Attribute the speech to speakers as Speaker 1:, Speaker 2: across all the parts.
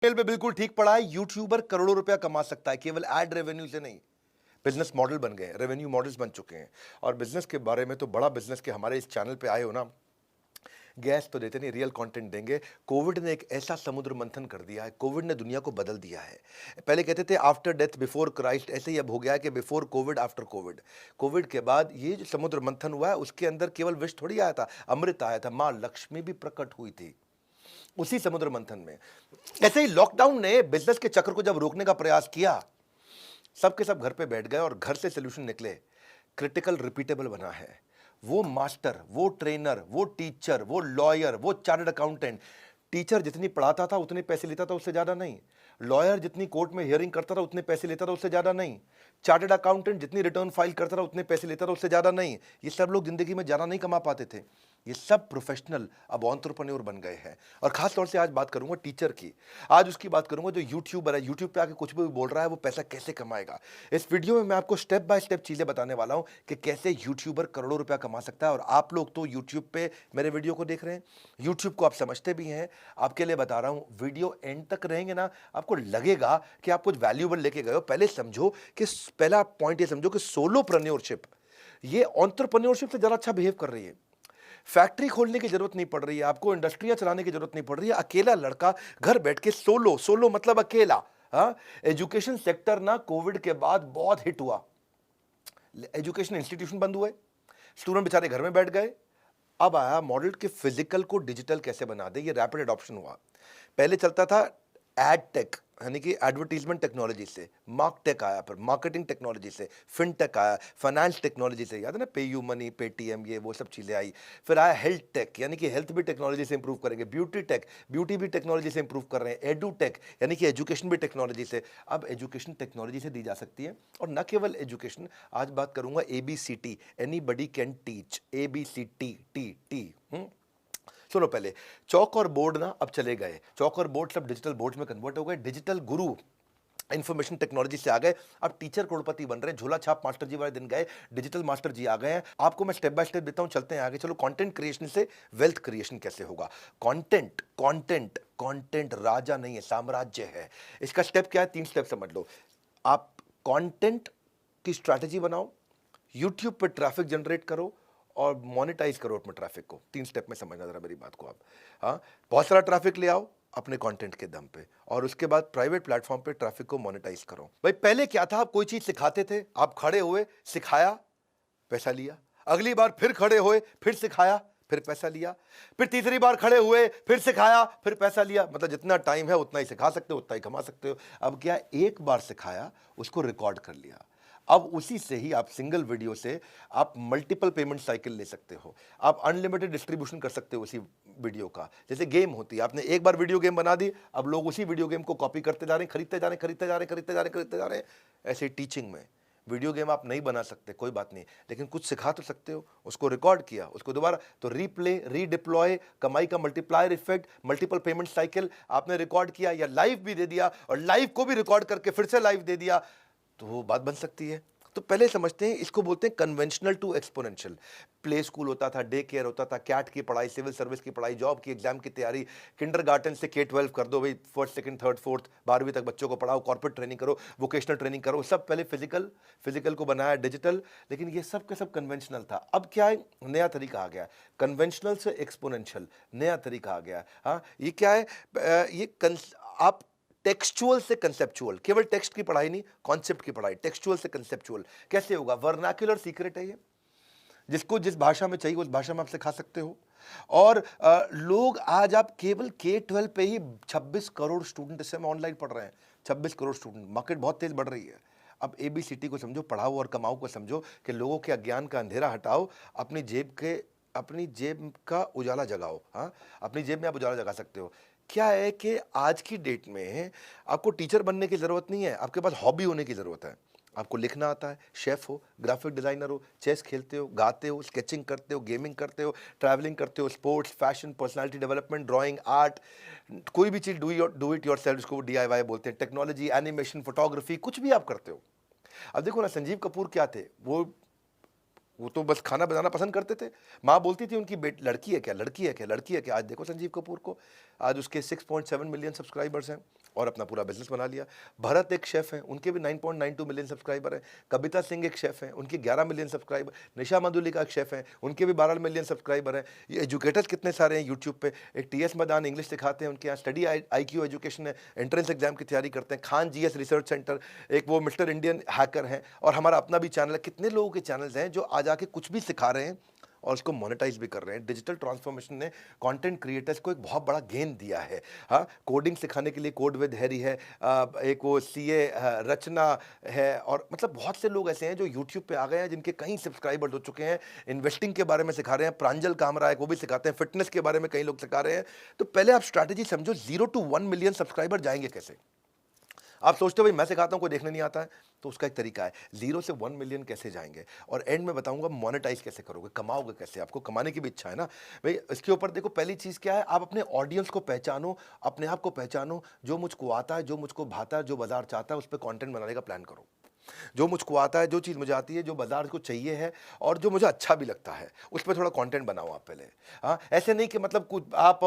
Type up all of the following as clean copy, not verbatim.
Speaker 1: तेल पे बिल्कुल ठीक पड़ा है। यूट्यूबर करोड़ों रुपया कमा सकता है केवल एड रेवेन्यू से नहीं। बिजनेस मॉडल बन गए हैं, रेवेन्यू मॉडल्स बन चुके हैं। और बिजनेस के बारे में तो बड़ा बिजनेस के हमारे इस चैनल पे आए हो ना, गैस तो देते नहीं, रियल कंटेंट देंगे। कोविड ने एक ऐसा समुद्र मंथन कर दिया है, कोविड ने दुनिया को बदल दिया है। पहले कहते थे आफ्टर डेथ बिफोर क्राइस्ट, ऐसे ही अब हो गया है कि before Covid after Covid. Covid के बाद ये जो समुद्र मंथन हुआ है उसके अंदर केवल विष थोड़ी आया था, अमृत आया था, माँ लक्ष्मी भी प्रकट हुई थी उसी समुद्र मंथन में। ऐसे ही लॉकडाउन ने बिजनेस के चक्र को जब रोकने का प्रयास किया, सबके सब घर पे बैठ गए और घर से सोल्यूशन निकले। क्रिटिकल रिपीटेबल बना है। वो मास्टर, वो ट्रेनर, वो टीचर, वो लॉयर, वो चार्टर्ड अकाउंटेंट, टीचर जितनी पढ़ाता था उतने पैसे लेता था, उससे ज्यादा नहीं। लॉयर जितनी कोर्ट में हियरिंग करता था उतने पैसे लेता था, उससे ज्यादा नहीं। चार्टर्ड अकाउंटेंट जितनी रिटर्न फाइल करता था उतने पैसे लेता था, उससे ज्यादा नहीं। ये सब लोग जिंदगी में ज्यादा नहीं कमा पाते थे। ये सब प्रोफेशनल अब एंटरप्रेन्योर बन गए हैं। और खास तौर से आज बात करूंगा टीचर की। आज उसकी बात करूंगा जो यूट्यूबर है, यूट्यूब पे आके कुछ भी बोल रहा है, वो पैसा कैसे कमाएगा। इस वीडियो में मैं आपको स्टेप बाय स्टेप चीजें बताने वाला हूं कि कैसे यूट्यूबर करोड़ों रुपया कमा सकता है। और आप लोग तो यूट्यूब पे मेरे वीडियो को देख रहे हैं, यूट्यूब को आप समझते भी हैं। आपके लिए बता रहा हूं, वीडियो एंड तक रहेंगे ना, आपको लगेगा कि आप कुछ वैल्यूएबल लेके गए हो। पहले समझो कि पहला पॉइंट ये समझो कि सोलोप्रेन्योरशिप ये एंटरप्रेन्योरशिप से ज्यादा अच्छा बिहेव कर रही है। फैक्ट्री खोलने की जरूरत नहीं पड़ रही है आपको, इंडस्ट्रियां चलाने की जरूरत नहीं पड़ रही है। अकेला लड़का घर बैठ के सोलो, सोलो मतलब अकेला। हाँ, एजुकेशन सेक्टर ना कोविड के बाद बहुत हिट हुआ। एजुकेशन इंस्टीट्यूशन बंद हुए, स्टूडेंट बेचारे घर में बैठ गए। अब आया मॉडल के फिजिकल को डिजिटल कैसे बना दे, ये रैपिड एडॉप्शन हुआ। पहले चलता था एड टेक, यानी कि एडवर्टीजमेंट टेक्नोलॉजी से, मार्क टेक आया, फिर मार्केटिंग टेक्नोलॉजी से, फिनटेक आया, फाइनेंस टेक्नोलॉजी से, याद है ना, पे यू मनी, पेटीएम, ये वो सब चीज़ें आई। फिर आया हेल्थ टेक, यानी कि हेल्थ भी टेक्नोलॉजी से इंप्रूव करेंगे। ब्यूटी टेक, ब्यूटी भी टेक्नोलॉजी से इंप्रूव कर रहे हैं। एडू टेक, यानी कि एजुकेशन भी टेक्नोलॉजी से। अब एजुकेशन टेक्नोलॉजी से दी जा सकती है। और न केवल एजुकेशन, आज बात करूंगा ABCT, anybody can teach, ABCT, T. सुनो, पहले चौक और बोर्ड ना अब चले गए, चौक और बोर्ड सब डिजिटल बोर्ड में कन्वर्ट हो गए। डिजिटल गुरु इंफॉर्मेशन टेक्नोलॉजी से आ गए, अब टीचर करोड़पति बन रहे हैं। झोला छाप मास्टर जी वाले दिन गए, डिजिटल मास्टर जी आ गए हैं। आपको मैं स्टेप बाय स्टेप देता हूं, चलते हैं आगे। चलो, कंटेंट क्रिएशन से वेल्थ क्रिएशन कैसे होगा। कंटेंट कंटेंट कंटेंट राजा नहीं है, साम्राज्य है। इसका स्टेप क्या है, 3 स्टेप समझ लो। आप कंटेंट की स्ट्रैटेजी बनाओ, यूट्यूब पे ट्रैफिक जनरेट करो और मोनेटाइज करो अपने ट्रैफिक को। 3 स्टेप में समझना जरा मेरी बात को आप। हाँ, बहुत सारा ट्रैफिक ले आओ अपने कंटेंट के दम पे, और उसके बाद प्राइवेट प्लेटफॉर्म पे ट्रैफिक को मोनेटाइज करो। भाई पहले क्या था, आप कोई चीज सिखाते थे, आप खड़े हुए, सिखाया, पैसा लिया। अगली बार फिर खड़े हुए, फिर सिखाया, फिर पैसा लिया। फिर तीसरी बार खड़े हुए, फिर सिखाया, फिर पैसा लिया। मतलब जितना टाइम है उतना ही सिखा सकते हो, उतना ही कमा सकते हो। अब क्या, एक बार सिखाया, उसको रिकॉर्ड कर लिया। अब उसी से ही आप सिंगल वीडियो से आप मल्टीपल पेमेंट साइकिल ले सकते हो। आप अनलिमिटेड डिस्ट्रीब्यूशन कर सकते हो उसी वीडियो का। जैसे गेम होती है, आपने एक बार वीडियो गेम बना दी, अब लोग उसी वीडियो गेम को कॉपी करते जा रहे हैं, खरीदते जा रहे हैं, खरीदते जा रहे हैं, खरीदते जा रहे हैं, खरीदते जा रहे हैं। ऐसे टीचिंग में वीडियो गेम आप नहीं बना सकते, कोई बात नहीं, लेकिन कुछ सिखा तो सकते हो। उसको रिकॉर्ड किया, उसको दोबारा तो रीप्ले, रीडिप्लॉय, कमाई का multiplier effect, multiple payment cycle आपने रिकॉर्ड किया, या लाइव भी दे दिया और लाइव को भी रिकॉर्ड करके फिर से लाइव दे दिया, तो वो बात बन सकती है। तो पहले समझते हैं, इसको बोलते हैं conventional to exponential. Play school होता था, डे केयर होता था, कैट की पढ़ाई, सिविल सर्विस की पढ़ाई, जॉब की एग्जाम की तैयारी, किंडरगार्टन से K-12 कर दो भाई, फर्स्ट सेकंड थर्ड फोर्थ 12वीं तक बच्चों को पढ़ाओ, कॉर्पोरेट ट्रेनिंग करो, वोकेशनल ट्रेनिंग करो, सब पहले फिजिकल को बनाया डिजिटल। लेकिन ये सब का सब कन्वेंशनल था। अब क्या है, नया तरीका आ गया, कन्वेंशनल से एक्सपोनेंशियल, नया तरीका आ गया। हाँ, ये क्या है, आप टेक्सचुअल से कंसेप्चुअल, केवल टेक्स्ट की पढ़ाई नहीं, कॉन्सेप्ट की पढ़ाई, टेक्सचुअल से कंसेप्चुअल कैसे होगा। वर्नाक्युलर सीक्रेट है ये, जिसको जिस भाषा में चाहिए उस भाषा में आप सिखा सकते हो। और लोग आज, आप केवल K-12 पे ही 26 करोड़ स्टूडेंट इस समय ऑनलाइन पढ़ रहे हैं। 26 करोड़ स्टूडेंट, मार्केट बहुत तेज बढ़ रही है। अब ABCT को समझो, पढ़ाओ और कमाओ को समझो, कि लोगों के अज्ञान का अंधेरा हटाओ, अपनी जेब का उजाला जगाओ। हाँ, अपनी जेब में आप उजाला जगा सकते हो। क्या है कि आज की डेट में आपको टीचर बनने की जरूरत नहीं है, आपके पास हॉबी होने की जरूरत है। आपको लिखना आता है, शेफ हो, ग्राफिक डिजाइनर हो, चेस खेलते हो, गाते हो, स्केचिंग करते हो, गेमिंग करते हो, ट्रैवलिंग करते हो, sports, fashion, personality development, drawing, art, कोई भी चीज डू इट योरसेल्फ, इसको DIY बोलते हैं। टेक्नोलॉजी, एनिमेशन, फोटोग्राफी, कुछ भी आप करते हो। अब देखो ना, संजीव कपूर क्या थे, वो तो बस खाना बनाना पसंद करते थे। माँ बोलती थी उनकी बेट लड़की है क्या, लड़की है क्या, लड़की है क्या। आज देखो संजीव कपूर को, आज उसके 6.7 मिलियन सब्सक्राइबर्स हैं। और अपना पूरा बिजनेस बना लिया। भरत एक शेफ़ हैं, उनके भी 9.92 मिलियन सब्सक्राइबर हैं। कविता सिंह एक शेफ़ हैं, उनके 11 मिलियन सब्सक्राइबर। निशा मधुलिका एक शेफ़ हैं, उनके भी 12 मिलियन सब्सक्राइबर हैं। ये एजुकेटर्स कितने सारे हैं यूट्यूब पे। एक टीएस मदान इंग्लिश सिखाते हैं, उनके यहाँ स्टडी आईक्यू एजुकेशन है, एंट्रेंस एग्जाम की तैयारी करते हैं। खान जीएस रिसर्च सेंटर, एक वो मिस्टर इंडियन हैकर हैं, और हमारा अपना भी चैनल है। कितने लोगों के चैनल्स हैं जो आज आके कुछ भी सिखा रहे हैं और उसको मोनेटाइज भी कर रहे हैं। डिजिटल ट्रांसफॉर्मेशन ने कंटेंट क्रिएटर्स को एक बहुत बड़ा गेन दिया है। हाँ, कोडिंग सिखाने के लिए कोड विद हैरी है, एक वो सीए रचना है, और मतलब बहुत से लोग ऐसे हैं जो यूट्यूब पे आ गए हैं जिनके कई सब्सक्राइबर्स हो चुके हैं। इन्वेस्टिंग के बारे में सिखा रहे हैं, प्रांजल कामरा है वो भी सिखाते हैं, फिटनेस के बारे में कई लोग सिखा रहे हैं। तो पहले आप स्ट्रैटेजी समझो, 0 to 1 मिलियन सब्सक्राइबर जाएंगे कैसे। आप सोचते हो भाई मैं सिखाता हूँ कोई देखने नहीं आता है, तो उसका एक तरीका है, 0 से 1 मिलियन कैसे जाएंगे, और एंड में बताऊंगा मोनेटाइज कैसे करोगे, कमाओगे कैसे। आपको कमाने की भी इच्छा है ना भाई, इसके ऊपर देखो। पहली चीज़ क्या है, आप अपने ऑडियंस को पहचानो, अपने आप को पहचानो। जो मुझको आता है, जो मुझको भाता है, जो बाजार चाहता है, उस पर कॉन्टेंट बनाने का प्लान करो। जो मुझको आता है, जो चीज़ मुझे आती है, जो बाजार को चाहिए है और जो मुझे अच्छा भी लगता है, उस पर थोड़ा कंटेंट बनाओ आप पहले। हाँ, ऐसे नहीं कि मतलब कुछ आप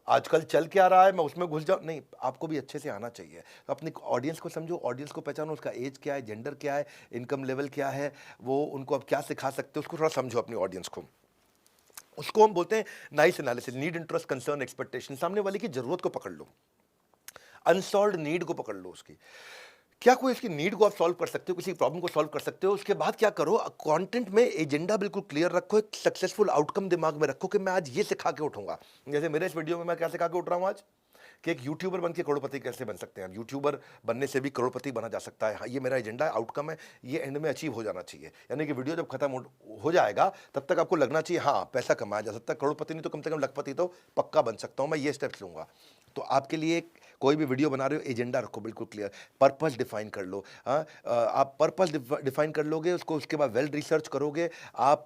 Speaker 1: आजकल चल क्या रहा है मैं उसमें घुस जाऊँ, नहीं, आपको भी अच्छे से आना चाहिए। तो अपनी ऑडियंस को समझो, ऑडियंस को पहचानो, उसका एज क्या है, जेंडर क्या है, इनकम लेवल क्या है, वो उनको आप क्या सिखा सकते हो, उसको थोड़ा समझो अपनी ऑडियंस को। उसको हम बोलते हैं nice analysis, need, interest, concern, expectation. सामने वाले की जरूरत को पकड़ लो, अनसॉल्व नीड को पकड़ लो उसकी। क्या कोई इसकी नीड को आप सॉल्व कर सकते हो, किसी प्रॉब्लम को सॉल्व कर सकते हो। उसके बाद क्या करो, कंटेंट में एजेंडा बिल्कुल क्लियर रखो, एक सक्सेसफुल आउटकम दिमाग में रखो कि मैं आज ये सिखा के उठूंगा। जैसे मेरे इस वीडियो में मैं क्या सिखा के उठ रहा हूँ आज, कि एक यूट्यूबर बन के करोड़पति कैसे बन सकते हैं। यूट्यूबर बनने से भी करोड़पति बना जा सकता है। हाँ, ये मेरा एजेंडा है, आउटकम है, ये एंड में अचीव हो जाना चाहिए। यानी कि वीडियो जब खत्म हो जाएगा तब तक आपको लगना चाहिए हाँ पैसा कमाया जा सकता है, करोड़पति नहीं तो कम से कम लखपति तो पक्का बन सकता हूँ मैं, ये स्टेप्स लूँगा। तो आपके लिए कोई भी वीडियो बना रहे हो, एजेंडा रखो बिल्कुल क्लियर, पर्पस डिफाइन कर लो। हाँ, आप पर्पस डिफाइन कर लोगे उसको, उसके बाद वेल रिसर्च करोगे आप,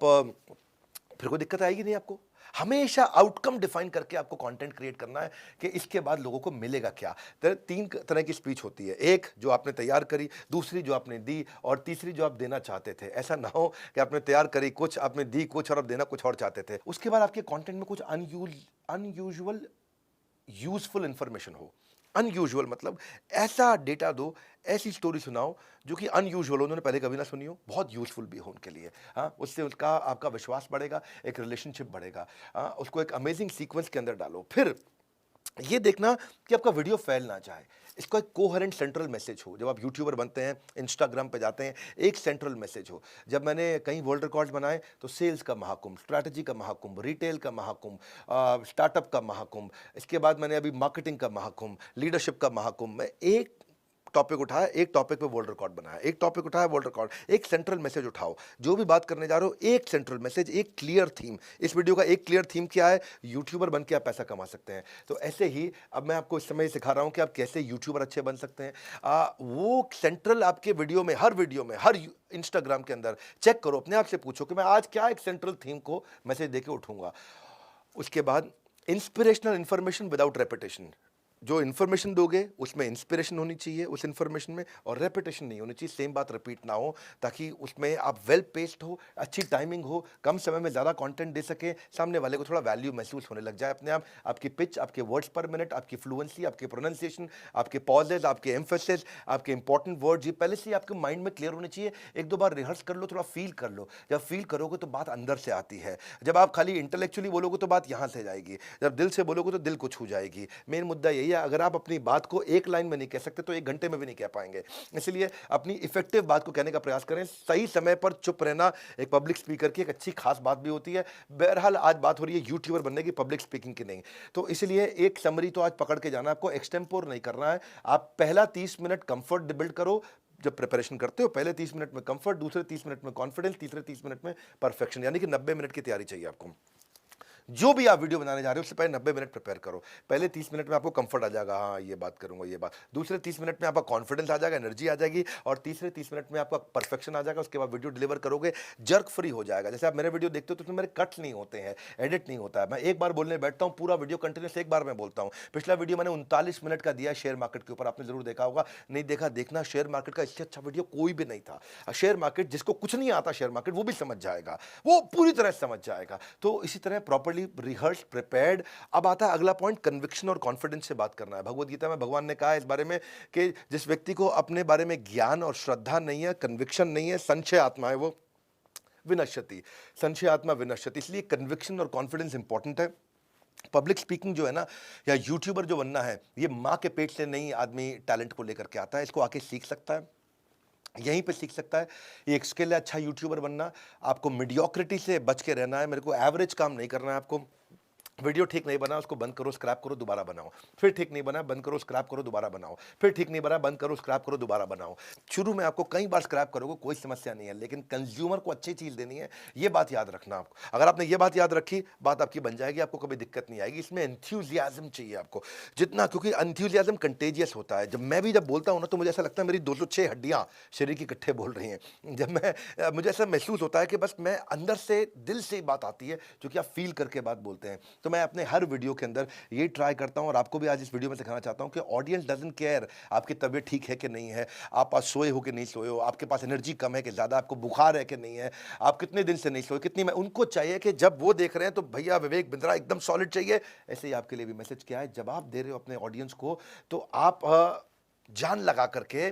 Speaker 1: फिर कोई दिक्कत आएगी नहीं आपको। हमेशा आउटकम डिफाइन करके आपको कंटेंट क्रिएट करना है कि इसके बाद लोगों को मिलेगा क्या। तो 3 तरह की स्पीच होती है, एक जो आपने तैयार करी, दूसरी जो आपने दी, और तीसरी जो आप देना चाहते थे। ऐसा ना हो कि आपने तैयार करी कुछ, आपने दी कुछ और आप देना कुछ और चाहते थे। उसके बाद आपके कंटेंट में कुछ अनयूजुअल यूजफुल इंफॉर्मेशन हो। अनयूजुअल मतलब ऐसा डेटा दो, ऐसी स्टोरी सुनाओ जो कि अनयूजुअल हो, उन्होंने पहले कभी ना सुनी हो, बहुत यूजफुल भी हो उनके लिए। हाँ, उससे उसका आपका विश्वास बढ़ेगा, एक रिलेशनशिप बढ़ेगा। हाँ, उसको एक अमेजिंग सीक्वेंस के अंदर डालो। फिर ये देखना कि आपका वीडियो फैल ना जाए, इसका एक कोहेरेंट सेंट्रल मैसेज हो। जब आप यूट्यूबर बनते हैं, इंस्टाग्राम पे जाते हैं, एक सेंट्रल मैसेज हो। जब मैंने कई वर्ल्ड रिकॉर्ड्स बनाए तो सेल्स का महाकुंभ, स्ट्रैटेजी का महाकुंभ, रिटेल का महाकुंभ, स्टार्टअप का महाकुंभ, इसके बाद मैंने अभी मार्केटिंग का महाकुंभ, लीडरशिप का महाकुंभ। मैं एक टॉपिक उठाया, एक टॉपिक पे वर्ल्ड रिकॉर्ड बनाया, एक टॉपिक उठाया वर्ल्ड रिकॉर्ड, एक सेंट्रल मैसेज उठाओ। जो भी बात करने जा रहे हो, एक सेंट्रल मैसेज, एक क्लियर थीम। इस वीडियो का एक क्लियर थीम क्या है, यूट्यूबर बन के आप पैसा कमा सकते हैं। तो ऐसे ही अब मैं आपको इस समय सिखा रहा हूं कि आप कैसे यूट्यूबर अच्छे बन सकते हैं। वो सेंट्रल आपके वीडियो में, हर इंस्टाग्राम के अंदर चेक करो, अपने आप से पूछो कि मैं आज क्या एक सेंट्रल थीम को मैसेज देके उठूंगा। उसके बाद इंस्पिरेशनल इंफॉर्मेशन विदाउट रेपिटेशन। जो इन्फॉर्मेशन दोगे उसमें इंस्पिरेशन होनी चाहिए उस इन्फॉर्मेशन में, और रेपिटेशन नहीं होनी चाहिए, सेम बात रिपीट ना हो, ताकि उसमें आप वेल पेस्ड हो, अच्छी टाइमिंग हो, कम समय में ज़्यादा कंटेंट दे सके, सामने वाले को थोड़ा वैल्यू महसूस होने लग जाए अपने आप। आपकी पिच, आपके वर्ड्स पर मिनट, आपकी फ्लुएंसी, आपके प्रोनाउंसिएशन, आपके पॉजेज, आपके एम्फेसिस, आपके इंपॉर्टेंट वर्ड्स, ये पहले से ही आपके माइंड में क्लियर होने चाहिए। एक दो बार रिहर्स कर लो, थोड़ा फील कर लो। जब फील करोगे तो बात अंदर से आती है। जब आप खाली इंटेलेक्चुअली बोलोगे तो बात यहाँ से जाएगी, जब दिल से बोलोगे तो दिल को छू जाएगी। मेन मुद्दा यही है, अगर आप अपनी बात को एक लाइन में नहीं कह सकते तो 1 घंटे में भी नहीं कह पाएंगे। इसलिए अपनी इफेक्टिव बात को कहने का प्रयास करें। सही समय पर चुप रहना एक पब्लिक स्पीकर की एक अच्छी खास बात भी होती है। बहरहाल आज बात हो रही है यूट्यूबर बनने की, पब्लिक स्पीकिंग की नहीं। तो इसलिए एक समरी तो आज पकड़ के जाना, आपको एक्सटेम्पोर नहीं करना है। आप पहला 30 मिनट कंफर्ट बिल्ड करो। जब प्रिपरेशन करते हो, पहले 30 मिनट में कंफर्ट, दूसरे 30 मिनट में कॉन्फिडेंस, तीसरे 30 मिनट में परफेक्शन, यानी कि 90 मिनट की तैयारी चाहिए आपको। जो भी आप वीडियो बनाने जा रहे हो उससे पहले 90 मिनट प्रिपेयर करो। पहले 30 मिनट में आपको कंफर्ट आ जाएगा, हाँ ये बात करूंगा, ये बात। दूसरे 30 मिनट में आपका कॉन्फिडेंस आ जाएगा, एनर्जी आ जाएगी, और तीसरे 30 मिनट में आपका परफेक्शन आ जाएगा। उसके बाद वीडियो डिलीवर करोगे, जर्क फ्री हो जाएगा। जैसे आप मेरे वीडियो देखते हो तो उसमें मेरे कट्स नहीं होते हैं, एडिट नहीं होता है। मैं एक बार बोलने बैठता हूँ, पूरा वीडियो कंटिन्यूस एक बार मैं बोलता हूँ। पिछला वीडियो मैंने 39 मिनट का दिया शेयर मार्केट के ऊपर, आपने जरूर देखा होगा, नहीं देखा देखना। शेयर मार्केट का इससे अच्छा वीडियो कोई भी नहीं था। शेयर मार्केट, जिसको कुछ नहीं आता शेयर मार्केट, वो भी समझ जाएगा, वो पूरी तरह समझ जाएगा। तो इसी तरह प्रॉपर्ली प्रॉपरली रिहर्स प्रिपेयर्ड। अब आता है अगला पॉइंट, कन्विक्शन और कॉन्फिडेंस से बात करना है। भगवद गीता में भगवान ने कहा है इस बारे में कि जिस व्यक्ति को अपने बारे में ज्ञान और श्रद्धा नहीं है, कन्विक्शन नहीं है, संशय आत्मा है, वो विनश्यति, संशय आत्मा विनश्यति। इसलिए कन्विक्शन और कॉन्फिडेंस इंपॉर्टेंट है। पब्लिक स्पीकिंग जो है ना, या यूट्यूबर जो बनना है, ये माँ के पेट से नहीं आदमी टैलेंट को लेकर के आता है, इसको आके सीख सकता है, यहीं पे सीख सकता है। ये एक स्किल है अच्छा यूट्यूबर बनना। आपको मीडियोक्रिटी से बच के रहना है, मेरे को एवरेज काम नहीं करना है। आपको वीडियो ठीक नहीं बना, उसको बंद करो, स्क्रैप करो, दोबारा बनाओ। फिर ठीक नहीं बना, बंद करो, स्क्रैप करो, दोबारा बनाओ। फिर ठीक नहीं बना, बंद करो, स्क्रैप करो, दोबारा बनाओ। शुरू में आपको कई बार स्क्रैप करोगे, कोई समस्या नहीं है, लेकिन कंज्यूमर को अच्छी चीज़ देनी है, ये बात याद रखना आपको। अगर आपने ये बात याद रखी, बात आपकी बन जाएगी, आपको कभी दिक्कत नहीं आएगी। इसमें एंथ्यूजियाज्म चाहिए आपको जितना, क्योंकि एंथ्यूजियाज्म कंटेजियस होता है। जब बोलता हूँ ना, तो मुझे ऐसा लगता है मेरी 206 हड्डियाँ शरीर की इकट्ठे बोल रही हैं। मुझे ऐसा महसूस होता है कि बस मैं अंदर से, दिल से बात आती है, क्योंकि आप फील करके बात बोलते हैं। तो मैं अपने हर वीडियो के अंदर ये ट्राई करता हूं, और आपको भी आज इस वीडियो में सिखाना चाहता हूं कि ऑडियंस डजंट केयर आपकी तबीयत ठीक है कि नहीं है, आप आज सोए हो कि नहीं सोए हो, आपके पास एनर्जी कम है कि ज़्यादा, आपको बुखार है कि नहीं है, आप कितने दिन से नहीं सोए, कितनी में। उनको चाहिए कि जब वो देख रहे हैं तो भैया विवेक बिंद्रा एकदम सॉलिड चाहिए। ऐसे ही आपके लिए भी मैसेज क्या है, जब आप दे रहे हो अपने ऑडियंस को, तो आप जान लगा करके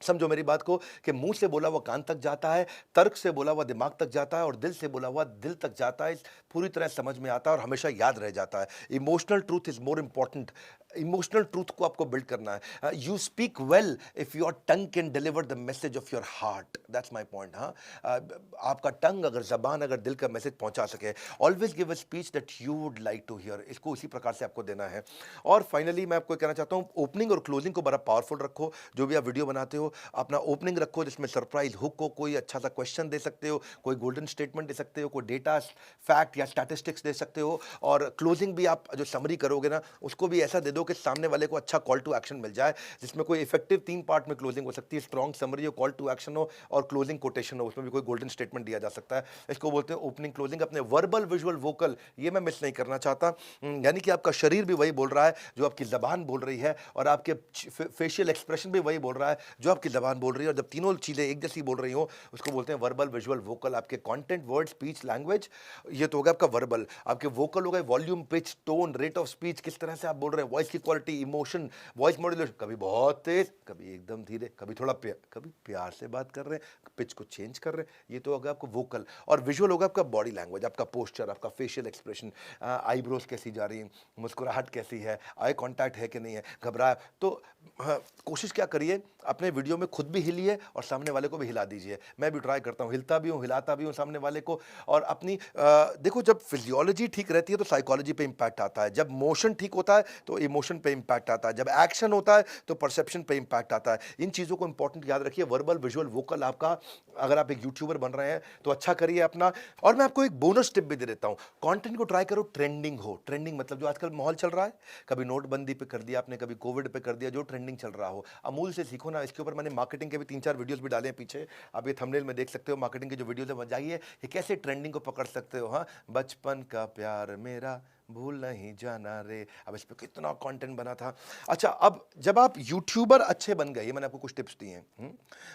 Speaker 1: समझो मेरी बात को, कि मुंह से बोला हुआ कान तक जाता है, तर्क से बोला हुआ दिमाग तक जाता है, और दिल से बोला हुआ दिल तक जाता है। पूरी तरह समझ में आता है और हमेशा याद रह जाता है। Emotional truth is more important. Emotional truth को आपको बिल्ड करना है। You speak well if your tongue can deliver the message of your heart, that's my point. हाँ, आपका टंग, अगर जबान अगर दिल का मैसेज पहुंचा सके, always give a speech that you would like to hear, इसको उसी प्रकार से आपको देना है। और फाइनली मैं आपको कहना चाहता हूँ, ओपनिंग और क्लोजिंग को बड़ा पावरफुल रखो। जो भी आप वीडियो बनाते हो, अपना ओपनिंग रखो जिसमें सरप्राइज हुक हो, कोई अच्छा सा क्वेश्चन दे सकते हो, कोई गोल्डन स्टेटमेंट दे सकते हो, कोई डेटा फैक्ट या स्टैटिस्टिक्स दे सकते हो। और क्लोजिंग भी आप जो समरी करोगे ना, उसको भी ऐसा दे दो कि सामने वाले को अच्छा कॉल टू एक्शन मिल जाए, जिसमें कोई इफेक्टिव 3 पार्ट में क्लोजिंग हो सकती है। स्ट्रॉन्ग समरी हो, कॉल टू एक्शन हो, और क्लोजिंग कोटेशन हो, उसमें भी कोई गोल्डन स्टेटमेंट दिया जा सकता है। इसको बोलते हैं ओपनिंग क्लोजिंग। अपने वर्बल विजुअल वोकल, ये मैं मिस नहीं करना चाहता। यानी कि आपका शरीर भी वही बोल रहा है जो आपकी जबान बोल रही है, और आपके फेशियल एक्सप्रेशन भी वही बोल रहा है जो आपकी जबान बोल रही है। और जब तीनों चीज़ें एक जैसी बोल रही हो, उसको बोलते हैं वर्बल विजुअल वोकल। आपके कंटेंट, वर्ड, स्पीच, लैंग्वेज, ये तो होगा आपका वर्बल। आपके वोकल हो गए volume, pitch, tone, rate of speech, किस तरह से आप बोल रहे हैं, वॉइस की क्वालिटी, इमोशन, वॉइस मॉड्यूलेशन, कभी बहुत तेज, कभी एकदम धीरे, कभी थोड़ा कभी प्यार से बात कर रहे हैं, पिच को चेंज कर रहे हैं, ये तो होगा आपको वोकल। और विजुअल होगा आपका बॉडी लैंग्वेज, आपका पोस्चर, आपका फेशियल एक्सप्रेशन, आईब्रोज कैसी जा रही है, मुस्कुराहट कैसी है, आई कॉन्टैक्ट है कि नहीं है, घबराया तो। हाँ, कोशिश क्या करिए, अपने वीडियो में खुद भी हिलिए और सामने वाले को भी हिला दीजिए। मैं भी ट्राई करता हूँ, हिलता भी हूँ, हिलाता भी हूँ सामने वाले को। और अपनी देखो, जब फिजियोलॉजी ठीक रहती है तो साइकोलॉजी पे इम्पैक्ट आता है, जब मोशन ठीक होता है तो इमोशन पे इम्पैक्ट आता है, जब एक्शन होता है तो परसेप्शन पे इम्पैक्ट आता है। इन चीज़ों को इंपॉर्टेंट याद रखिए। वर्बल विजुअल वोकल आपका, अगर आप एक यूट्यूबर बन रहे हैं तो अच्छा करिए अपना। और मैं आपको एक बोनस टिप भी दे देता हूँ, कंटेंट को ट्राई करो ट्रेंडिंग हो। ट्रेंडिंग मतलब जो आजकल माहौल चल रहा है, कभी नोटबंदी पे कर दिया आपने, कभी कोविड पे कर दिया, जो ट्रेंडिंग चल रहा हो। अमूल से सीखो ना, इसके ऊपर मैंने मार्केटिंग के भी 3-4 वीडियोस भी डाले हैं पीछे, आप ये थंबनेल में देख सकते हो। मार्केटिंग के जो वीडियोस है, जाइए ये कैसे ट्रेंडिंग को पकड़ सकते हो। हाँ, बचपन का प्यार मेरा भूल नहीं जाना रे, अब इस पे कितना कंटेंट बना था। अच्छा, अब जब आप यूट्यूबर अच्छे बन गए, मैंने आपको कुछ टिप्स दिए हैं,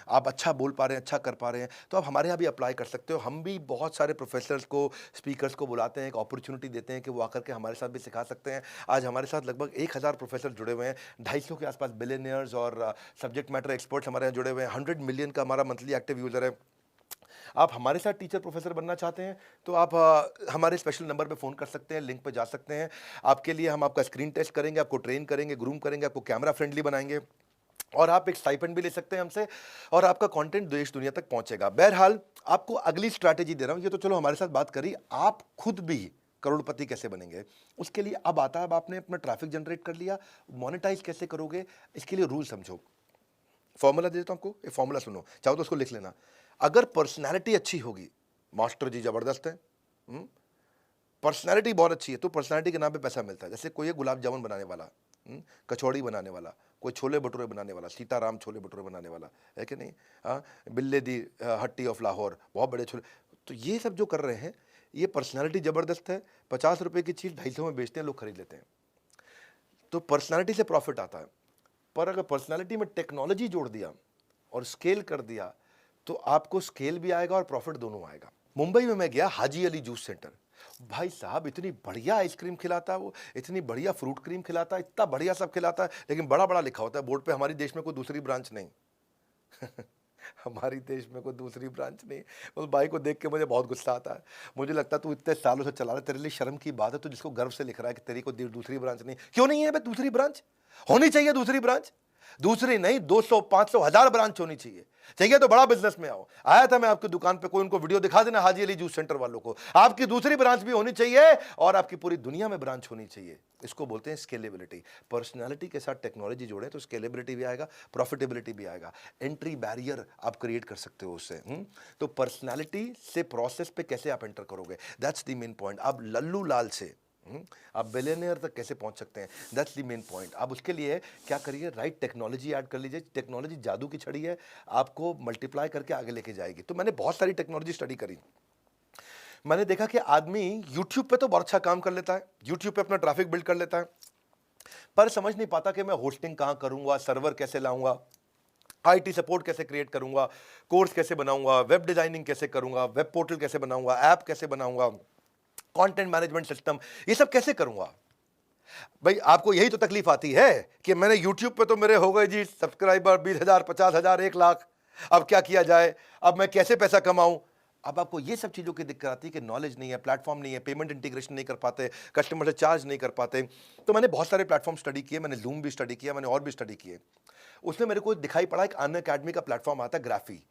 Speaker 1: आप अच्छा बोल पा रहे हैं, अच्छा कर पा रहे हैं, तो आप हमारे यहाँ भी अप्लाई कर सकते हो। हम भी बहुत सारे प्रोफेसर्स को, स्पीकर्स को बुलाते हैं, एक अपॉर्चुनिटी देते हैं कि वो आकर के हमारे साथ भी सिखा सकते हैं। आज हमारे साथ लगभग 1000 प्रोफेसर जुड़े हुए हैं, 250 के आसपास बिलियनियर्स और सब्जेक्ट मैटर एक्सपर्ट्स हमारे यहाँ जुड़े हुए हैं। 100 मिलियन का हमारा मंथली एक्टिव यूज़र है। आप हमारे साथ टीचर प्रोफेसर बनना चाहते हैं तो आप हमारे स्पेशल नंबर पे फ़ोन कर सकते हैं, लिंक पे जा सकते हैं। आपके लिए हम आपका स्क्रीन टेस्ट करेंगे, आपको ट्रेन करेंगे, ग्रूम करेंगे, आपको कैमरा फ्रेंडली बनाएंगे, और आप एक स्टाइपेंड भी ले सकते हैं हमसे, और आपका कंटेंट देश दुनिया तक पहुंचेगा। बहरहाल, आपको अगली स्ट्रैटेजी दे रहा हूं, ये तो चलो हमारे साथ बात करी, आप खुद भी करोड़पति कैसे बनेंगे उसके लिए अब आता है। अब आपने अपना ट्रैफिक जनरेट कर लिया, मोनेटाइज कैसे करोगे, इसके लिए रूल समझो। फॉर्मूला दे देता हूं आपको, ये फॉर्मूला सुनो, चाहो तो उसको लिख लेना। अगर पर्सनैलिटी अच्छी होगी, मास्टर जी जबरदस्त है, पर्सनैलिटी बहुत अच्छी है तो पर्सनैलिटी के नाम पे पैसा मिलता है। जैसे कोई है गुलाब जामुन बनाने वाला, कचौड़ी बनाने वाला, कोई छोले भटूरे बनाने वाला, सीताराम छोले भटूरे बनाने वाला है कि नहीं, हाँ, बिल्ले दी हट्टी ऑफ लाहौर, बहुत बड़े छोले। तो ये सब जो कर रहे हैं, ये पर्सनैलिटी ज़बरदस्त है। 50 रुपये की चीज़ 250 में बेचते हैं, लोग खरीद लेते हैं, तो पर्सनैलिटी से प्रॉफिट आता है। पर अगर पर्सनैलिटी में टेक्नोलॉजी जोड़ दिया और स्केल कर दिया, तो आपको स्केल भी आएगा और प्रॉफिट दोनों आएगा। मुंबई में मैं गया, हाजी अली जूस सेंटर, भाई साहब इतनी बढ़िया आइसक्रीम खिलाता है वो, इतनी बढ़िया फ्रूट क्रीम खिलाता है, इतना बढ़िया सब खिलाता है, लेकिन बड़ा-बड़ा लिखा होता है बोर्ड पे, हमारे देश में कोई दूसरी ब्रांच नहीं। हमारी देश में कोई दूसरी ब्रांच नहीं। उस भाई को देख के मुझे बहुत गुस्सा आता है। मुझे लगता है तू इतने सालों से चला रहा है, तेरे लिए शर्म की बात है, तू जिसको गर्व से लिख रहा है कि तेरी को दूसरी ब्रांच नहीं। क्यों नहीं है बे दूसरी ब्रांच? होनी चाहिए दूसरी ब्रांच। दूसरी नहीं, 200, 500, 1000 ब्रांच होनी चाहिए। चाहिए तो बड़ा बिजनेस में आओ। आया था मैं आपकी दुकान पे, कोई उनको वीडियो दिखा देना हाजी अली जूस सेंटर वालों को। आपकी दूसरी ब्रांच भी होनी चाहिए और आपकी पूरी दुनिया में ब्रांच होनी चाहिए। इसको बोलते हैं स्केलेबिलिटी। पर्सनालिटी के साथ टेक्नोलॉजी जोड़े तो स्केलेबिलिटी भी आएगा, प्रॉफिटेबिलिटी भी आएगा। एंट्री बैरियर आप क्रिएट कर सकते हो उससे। तो पर्सनालिटी से प्रोसेस पे कैसे आप एंटर करोगे, दैट्स द मेन पॉइंट। आप लल्लू लाल से आप बिलियनियर तक कैसे पहुंच सकते हैं, दैट्स द मेन पॉइंट। आप उसके लिए क्या करिए, राइट टेक्नोलॉजी ऐड कर लीजिए। टेक्नोलॉजी जादू की छड़ी है, आपको मल्टीप्लाई करके आगे लेके जाएगी। तो मैंने बहुत सारी टेक्नोलॉजी स्टडी करी। मैंने देखा कि आदमी यूट्यूब पे तो बहुत अच्छा काम कर लेता है, यूट्यूब पे अपना ट्रैफिक बिल्ड कर लेता है, पर समझ नहीं पाता कि मैं होस्टिंग कहाँ करूंगा, सर्वर कैसे लाऊंगा, आईटी सपोर्ट कैसे क्रिएट करूंगा, कोर्स कैसे बनाऊंगा, वेब डिजाइनिंग कैसे करूंगा, वेब पोर्टल कैसे बनाऊंगा, ऐप कैसे बनाऊंगा, कंटेंट मैनेजमेंट सिस्टम, ये सब कैसे करूंगा। भाई आपको यही तो तकलीफ आती है कि मैंने यूट्यूब पे तो मेरे हो गए जी सब्सक्राइबर 20,000, 50,000, 1 लाख, अब क्या किया जाए, अब मैं कैसे पैसा कमाऊं। अब आपको ये सब चीज़ों की दिक्कत आती है कि नॉलेज नहीं है, प्लेटफॉर्म नहीं है, पेमेंट इंटीग्रेशन नहीं कर पाते, कस्टमर से चार्ज नहीं कर पाते। तो मैंने बहुत सारे प्लेटफॉर्म स्टडी किए, मैंने जूम भी स्टडी किया, मैंने और भी स्टडी किए। उसमें मेरे को दिखाई पड़ा एक अन अकेडमी का प्लेटफॉर्म आता है, ग्राफी।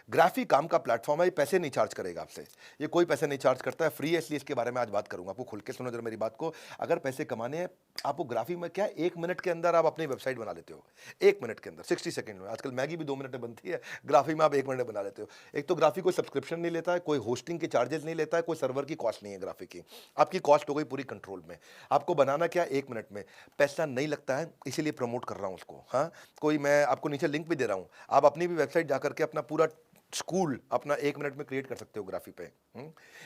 Speaker 1: ग्राफी काम का प्लेटफॉर्म है, ये पैसे नहीं चार्ज करेगा आपसे, ये कोई पैसे नहीं चार्ज करता है, फ्री है, इसलिए इसके बारे में आज बात करूंगा। आपको खुल के सुनो जरा मेरी बात को। अगर पैसे कमाने हैं आपको ग्राफी में, क्या 1 मिनट के अंदर आप अपनी वेबसाइट बना लेते हो, 1 मिनट के अंदर, 60 सेकंड में। आजकल मैगी भी 2 मिनट में बनती है, ग्राफी में आप 1 मिनट में बना लेते हो। एक तो ग्राफी कोई सब्सक्रिप्शन नहीं लेता है, कोई होस्टिंग के चार्जेस नहीं लेता है, कोई सर्वर की कॉस्ट नहीं है ग्राफी की, आपकी कॉस्ट हो गई पूरी कंट्रोल में। आपको बनाना क्या 1 मिनट में, पैसा नहीं लगता है, इसीलिए प्रमोट कर रहा हूं उसको। हाँ, कोई मैं आपको नीचे लिंक भी दे रहा हूं, आप अपनी भी वेबसाइट जाकर के अपना पूरा स्कूल अपना 1 मिनट में क्रिएट कर सकते हो ग्राफी पे।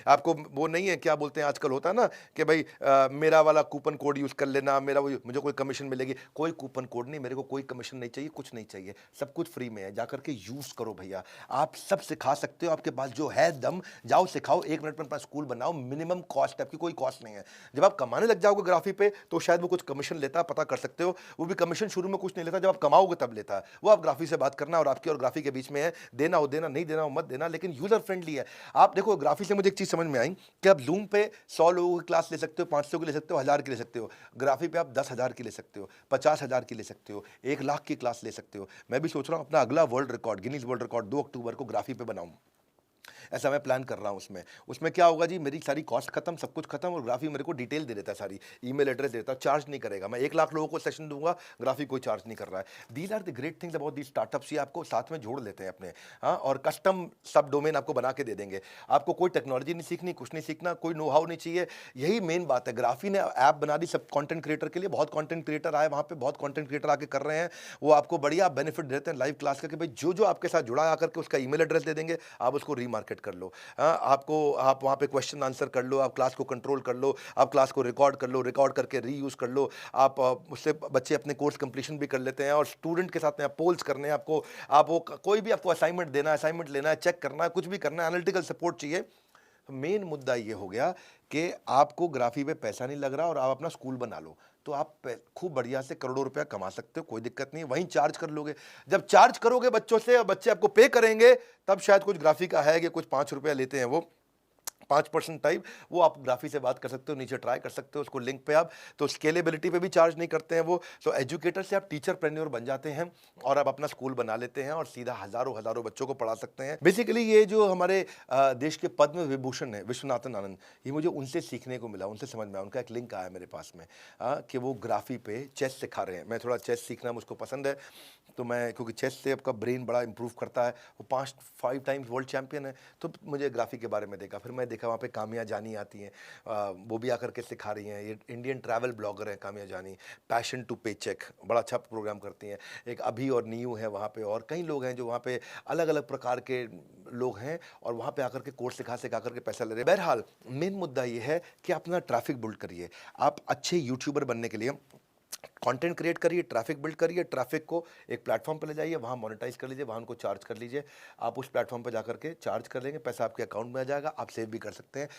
Speaker 1: आपको वो नहीं है, क्या बोलते हैं आजकल होता है ना कि भाई मेरा वाला कूपन कोड यूज कर लेना, मेरा वो मुझे कोई कमीशन मिलेगी। कोई कूपन कोड नहीं, मेरे को कोई कमीशन नहीं चाहिए, कुछ नहीं चाहिए, सब कुछ फ्री में है, जाकर के यूज करो भैया। आप सब सिखा सकते हो, आपके पास जो है दम, जाओ सिखाओ, 1 मिनट में अपना स्कूल बनाओ, मिनिमम कॉस्ट, आपकी कोई कॉस्ट नहीं है। जब आप कमाने लग जाओगे ग्राफी पे तो शायद वो कुछ कमीशन लेता है, पता कर सकते हो। वो भी कमीशन शुरू में कुछ नहीं लेता, जब आप कमाओगे तब लेता है। वो आप ग्राफी से बात करना, और आपकी और ग्राफी के बीच में है, देना हो देना, नहीं देना हो मत देना, लेकिन यूजर फ्रेंडली है। आप देखो ग्राफी से मुझे एक चीज समझ में आई कि आप जूम पे 100 लोगों की क्लास ले सकते हो, 500 की ले सकते हो, 1000 की ले सकते हो। ग्राफी पे आप 10,000 की ले सकते हो, 50,000 की ले सकते हो, 1 लाख की क्लास ले सकते हो। मैं भी सोच रहा हूं अपना अगला world record, Guinness world record 2 अक्टूबर को ग्राफी पे बनाऊं। ऐसा मैं प्लान कर रहा हूं। उसमें उसमें क्या होगा जी, मेरी सारी कॉस्ट खत्म, सब कुछ खत्म, और ग्राफी मेरे को डिटेल दे देता है, सारी ईमेल एड्रेस देता है, चार्ज नहीं करेगा। मैं 1 लाख लोगों को सेशन दूंगा, ग्राफी कोई चार्ज नहीं कर रहा है। These are the great things about these startups. ये आपको साथ में जोड़ लेते हैं अपने। हाँ, और कस्टम सब डोमेन आपको बना के दे देंगे। आपको कोई टेक्नोलॉजी नहीं सीखनी, कुछ नहीं सीखना, कोई नो हाउ नहीं चाहिए। यही मेन बात है। ग्राफी ने ऐप बना दी सब कंटेंट क्रिएटर के लिए, बहुत कंटेंट क्रिएटर आए वहां पे, बहुत कंटेंट क्रिएटर आके कर रहे हैं। वो आपको बढ़िया बेनिफिट देते हैं लाइव क्लास का कि भाई जो जो आपके साथ जुड़ा आकर के उसका ईमेल एड्रेस दे देंगे, आप उसको रीमार्केट कर लो। आपको आप वहाँ पे क्वेश्चन आंसर कर लो, आप क्लास को कंट्रोल कर लो, आप क्लास को रिकॉर्ड कर लो, रिकॉर्ड करके रीयूज कर लो। आप उससे बच्चे अपने कोर्स कंप्लीशन भी कर लेते हैं, और स्टूडेंट के साथ में आप पोल्स करने हैं आपको, आप वो कोई भी आपको असाइनमेंट देना है, असाइनमेंट लेना है, चेक करना है, कुछ भी करना है, एनालिटिकल सपोर्ट चाहिए। मेन मुद्दा ये हो गया कि आपको ग्राफी पे पैसा नहीं लग रहा और आप अपना स्कूल बना लो, तो आप खूब बढ़िया से करोड़ों रुपया कमा सकते हो, कोई दिक्कत नहीं। वहीं चार्ज कर लोगे, जब चार्ज करोगे बच्चों से और बच्चे आपको पे करेंगे, तब शायद कुछ ग्राफी का है कि कुछ 5 रुपया लेते हैं वो, 5% टाइप, वो आप ग्राफी से बात कर सकते हो, नीचे ट्राई कर सकते हो उसको लिंक पे आप। तो स्केलेबिलिटी पे भी चार्ज नहीं करते हैं वो। तो एजुकेटर से आप टीचर प्रेन्योर बन जाते हैं और आप अपना स्कूल बना लेते हैं और सीधा हजारों हजारों बच्चों को पढ़ा सकते हैं। बेसिकली ये जो हमारे देश के पद्म विभूषण है विश्वनाथन आनंद, ये मुझे उनसे सीखने को मिला, उनसे समझ में आया। उनका एक लिंक आया मेरे पास में कि वो ग्राफी पे चेस सिखा रहे हैं। मैं थोड़ा चेस सीखना मुझको पसंद है, तो मैं, क्योंकि चेस से आपका ब्रेन बड़ा इंप्रूव करता है। वो 5 टाइम्स वर्ल्ड चैंपियन है, तो मुझे ग्राफी के बारे में देखा। फिर मैं देखा वहाँ पे कामिया जानी आती हैं, वो भी आकर के सिखा रही हैं। ये इंडियन ट्रैवल ब्लॉगर हैं कामिया जानी, पैशन टू पे चेक, बड़ा अच्छा प्रोग्राम करती हैं। एक अभी और नीयू है वहाँ पे, और कई लोग हैं जो वहाँ पे अलग अलग प्रकार के लोग हैं, और वहाँ पे आकर के कोर्स सिखा कर के पैसा ले रहे हैं। बहरहाल मेन मुद्दा ये है कि अपना ट्रैफिक बिल्ड करिए। आप अच्छे यूट्यूबर बनने के लिए कंटेंट क्रिएट करिए, ट्रैफिक बिल्ड करिए, ट्रैफिक को एक प्लेटफॉर्म पे ले जाइए, वहाँ मोनेटाइज कर लीजिए, वहाँ उनको चार्ज कर लीजिए। आप उस प्लेटफॉर्म पे जाकर के चार्ज कर लेंगे, पैसा आपके अकाउंट में आ जाएगा, आप सेव भी कर सकते हैं।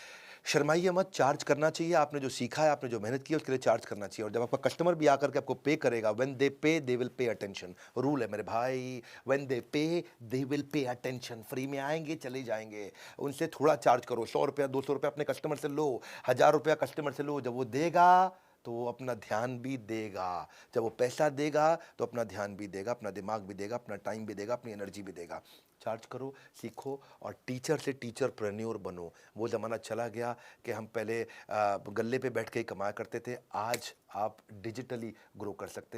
Speaker 1: शर्माइए मत, चार्ज करना चाहिए। आपने जो सीखा है, आपने जो मेहनत की है, उसके लिए चार्ज करना चाहिए। और जब आपका कस्टमर भी आकर के आपको पे करेगा, व्हेन दे पे they will pay attention, rule है मेरे भाई। व्हेन दे पे they will pay attention. Free में आएंगे, चले जाएंगे। उनसे थोड़ा चार्ज करो, 100 रुपया 200 रुपया अपने कस्टमर से लो, 1000 रुपया कस्टमर से लो। जब वो देगा तो वो अपना ध्यान भी देगा। जब वो पैसा देगा तो अपना ध्यान भी देगा, अपना दिमाग भी देगा, अपना टाइम भी देगा, अपनी एनर्जी भी देगा। चार्ज करो, सीखो, और टीचर से टीचरप्रेन्योर बनो। वो ज़माना चला गया कि हम पहले गल्ले पे बैठ के ही कमाया करते थे। आज आप डिजिटली ग्रो कर सकते हैं।